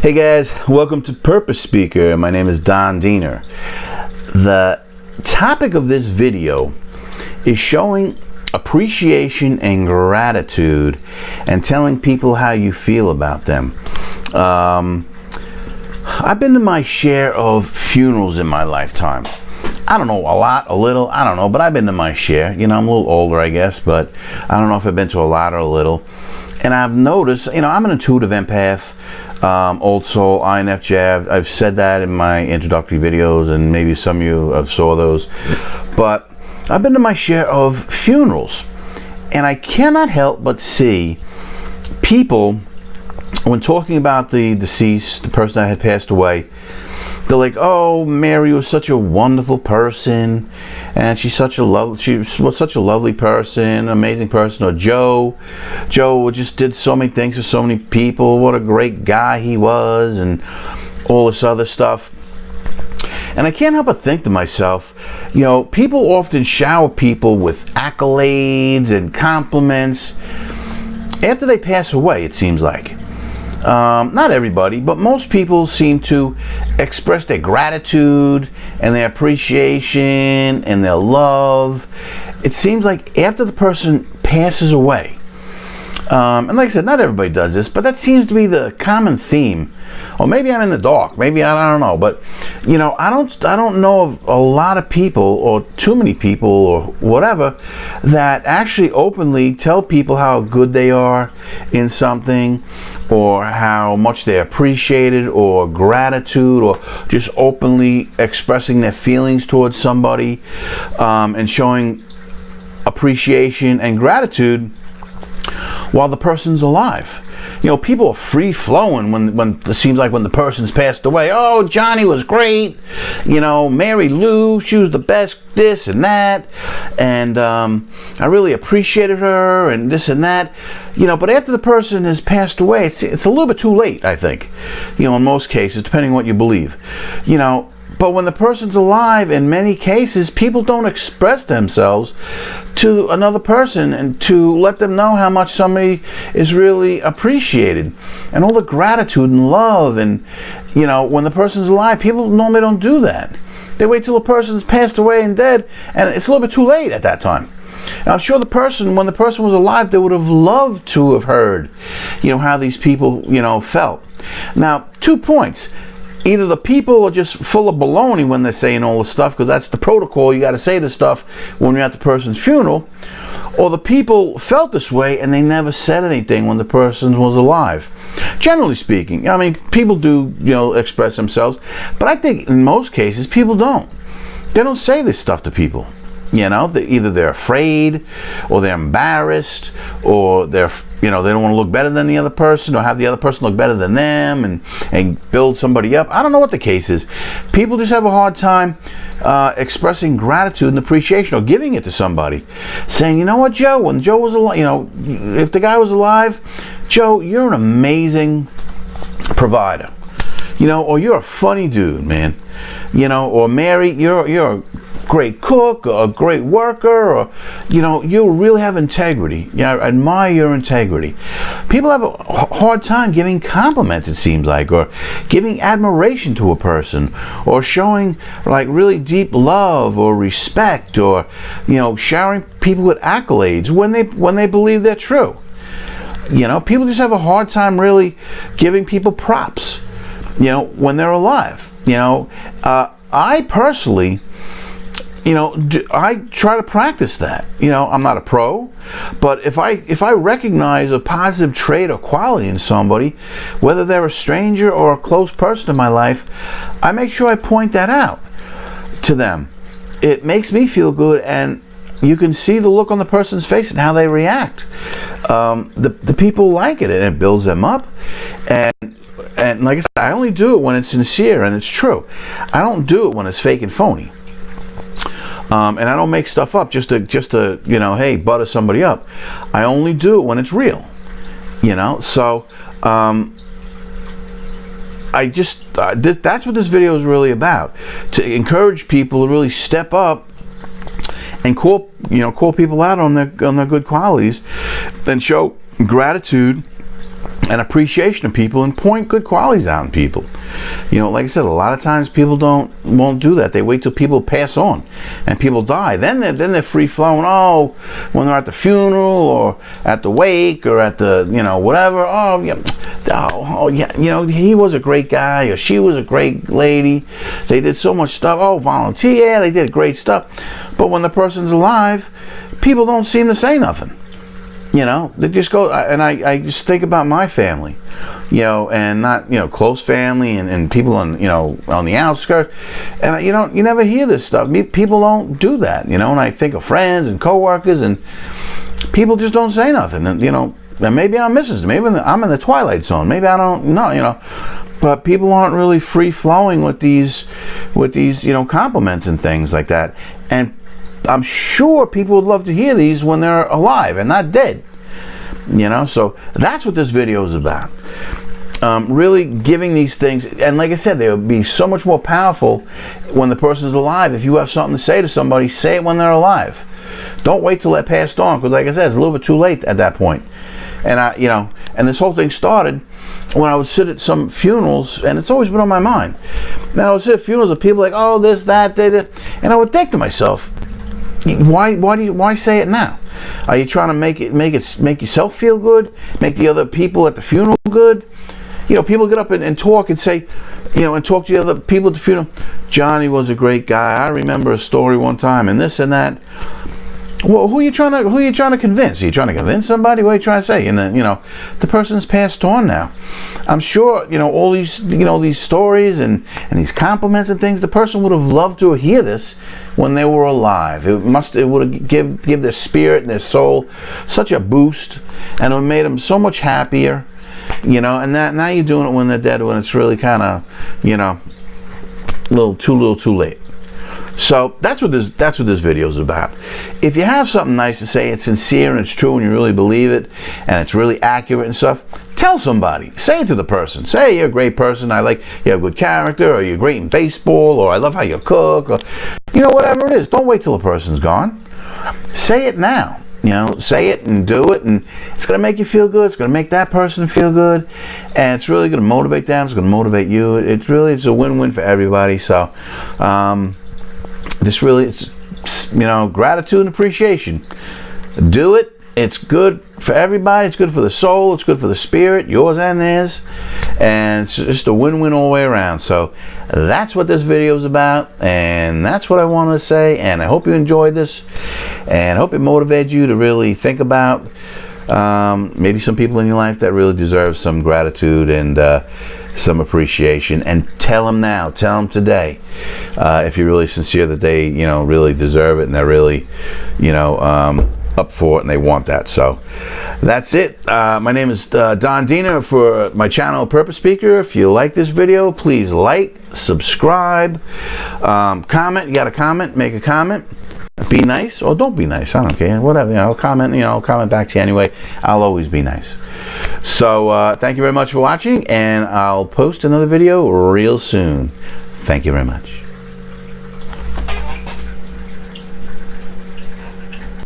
Hey guys, welcome to Purpose Speaker. My name is Don Diener. The topic of this video is showing appreciation and gratitude and telling people how you feel about them. I've been to my share of funerals in my lifetime. I don't know, a lot, a little, I don't know, but I've been to my share. You know, I'm a little older, I guess, but I don't know if I've been to a lot or a little. And I've noticed, you know, I'm an intuitive empath, old soul, INFJ. I've said that in my introductory videos, and maybe some of you have saw those. But I've been to my share of funerals, and I cannot help but see people, when talking about the deceased, the person that had passed away, they're like, "Oh, Mary was such a wonderful person, and she was such a lovely person, amazing person." Or Joe just did so many things for so many people. What a great guy he was, and all this other stuff. And I can't help but think to myself, you know, people often shower people with accolades and compliments after they pass away, it seems like. Not everybody, but most people seem to express their gratitude and their appreciation and their love. It seems like after the person passes away, and like I said, not everybody does this, but that seems to be the common theme. Or maybe I'm in the dark. Maybe I don't know. But you know, I don't know of a lot of people, or too many people, or whatever, that actually openly tell people how good they are in something, or how much they appreciate it, or gratitude, or just openly expressing their feelings towards somebody, and showing appreciation and gratitude while the person's alive. You know, people are free-flowing when it seems like when the person's passed away. "Oh, Johnny was great. You know, Mary Lou, she was the best, this and that. And I really appreciated her, and this and that." You know, but after the person has passed away, it's a little bit too late, I think. You know, in most cases, depending on what you believe. You know, but when the person's alive, in many cases, people don't express themselves to another person and to let them know how much somebody is really appreciated, and all the gratitude and love. And you know, when the person's alive, people normally don't do that. They wait till the person's passed away and dead, and it's a little bit too late at that time. And I'm sure the person, when the person was alive, they would have loved to have heard, you know, how these people, you know, felt. Now, 2 points. Either the people are just full of baloney when they're saying all this stuff, because that's the protocol, you got to say this stuff when you're at the person's funeral, or the people felt this way and they never said anything when the person was alive. Generally speaking, I mean, people do, you know, express themselves, but I think in most cases people don't. They don't say this stuff to people. You know, either they're afraid, or they're embarrassed, or they're, you know, they don't want to look better than the other person, or have the other person look better than them, and build somebody up. I don't know what the case is. People just have a hard time expressing gratitude and appreciation, or giving it to somebody, saying, "You know what, Joe? When Joe was alive, you know, if the guy was alive, Joe, you're an amazing provider. You know, or you're a funny dude, man. You know, or Mary, you're a great cook, or a great worker, or, you know, you really have integrity. Yeah, I admire your integrity." People have a hard time giving compliments, it seems like, or giving admiration to a person, or showing like really deep love or respect, or, you know, showering people with accolades when they believe they're true. You know, people just have a hard time really giving people props, you know, when they're alive. You know, I personally, you know, I try to practice that. You know, I'm not a pro, but if I recognize a positive trait or quality in somebody, whether they're a stranger or a close person in my life, I make sure I point that out to them. It makes me feel good, and you can see the look on the person's face and how they react. The people like it, and it builds them up. And like I said, I only do it when it's sincere and it's true. I don't do it when it's fake and phony. And I don't make stuff up just to you know, hey, butter somebody up. I only do it when it's real. You know, so that's what this video is really about. To encourage people to really step up and call people out on their good qualities, and show gratitude and appreciation of people and point good qualities out in people. You know, like I said, a lot of times people won't do that. They wait till people pass on and people die. Then they're free flowing. Oh, when they're at the funeral or at the wake or at the, you know, whatever. Oh yeah, oh yeah, you know, he was a great guy or she was a great lady. They did so much stuff. Oh, volunteer, yeah, they did great stuff. But when the person's alive, people don't seem to say nothing. You know, they just go, and I just think about my family, you know, and not, you know, close family and people on, you know, on the outskirts, and you never hear this stuff. People don't do that, you know, and I think of friends and coworkers, and people just don't say nothing, and, you know, and maybe I'm missing something. Maybe I'm in the twilight zone. Maybe I don't know, you know, but people aren't really free flowing with these, you know, compliments and things like that, and I'm sure people would love to hear these when they're alive and not dead. You know, so that's what this video is about. Really giving these things, and like I said, they would be so much more powerful when the person's alive. If you have something to say to somebody, say it when they're alive. Don't wait till they're passed on, because like I said, it's a little bit too late at that point. And you know, and this whole thing started when I would sit at some funerals, and it's always been on my mind. And I would sit at funerals of people like, oh, this, that, that, and I would think to myself, why say it now? Are you trying to make yourself feel good? Make the other people at the funeral good? You know, people get up and talk and say, you know, and talk to the other people at the funeral. Johnny was a great guy. I remember a story one time, and this and that. Well, who are you trying to convince? Are you trying to convince somebody? What are you trying to say? And then, you know, the person's passed on now. I'm sure, you know, all these, you know, these stories and these compliments and things, the person would have loved to hear this when they were alive. It would have give their spirit and their soul such a boost, and it would have made them so much happier, you know. And now you're doing it when they're dead, when it's really kind of, you know, a little too late. So that's what this video is about. If you have something nice to say, it's sincere and it's true and you really believe it and it's really accurate and stuff, tell somebody. Say it to the person. Say, hey, you're a great person. I like you have good character, or you're great in baseball, or I love how you cook, or, you know, whatever it is. Don't wait till the person's gone. Say it now. You know, say it and do it, and it's going to make you feel good. It's going to make that person feel good, and it's really going to motivate them. It's going to motivate you. It's a win-win for everybody. So, it's, you know, gratitude and appreciation. Do it. It's good for everybody. It's good for the soul. It's good for the spirit, yours and theirs. And it's just a win-win all the way around. So that's what this video is about, and that's what I wanted to say. And I hope you enjoyed this, and I hope it motivated you to really think about maybe some people in your life that really deserve some gratitude and some appreciation. And tell them now, tell them today, if you're really sincere, that they, you know, really deserve it, and they're really, you know, up for it, and they want that. So that's it. My name is Don Diener for my channel Purpose Speaker. If you like this video, please like, subscribe, comment. You got a comment, make a comment. Be nice or don't be nice, I don't care, whatever, you know, I'll comment, you know, I'll comment back to you anyway. I'll always be nice. So thank you very much for watching, and I'll post another video real soon. Thank you very much.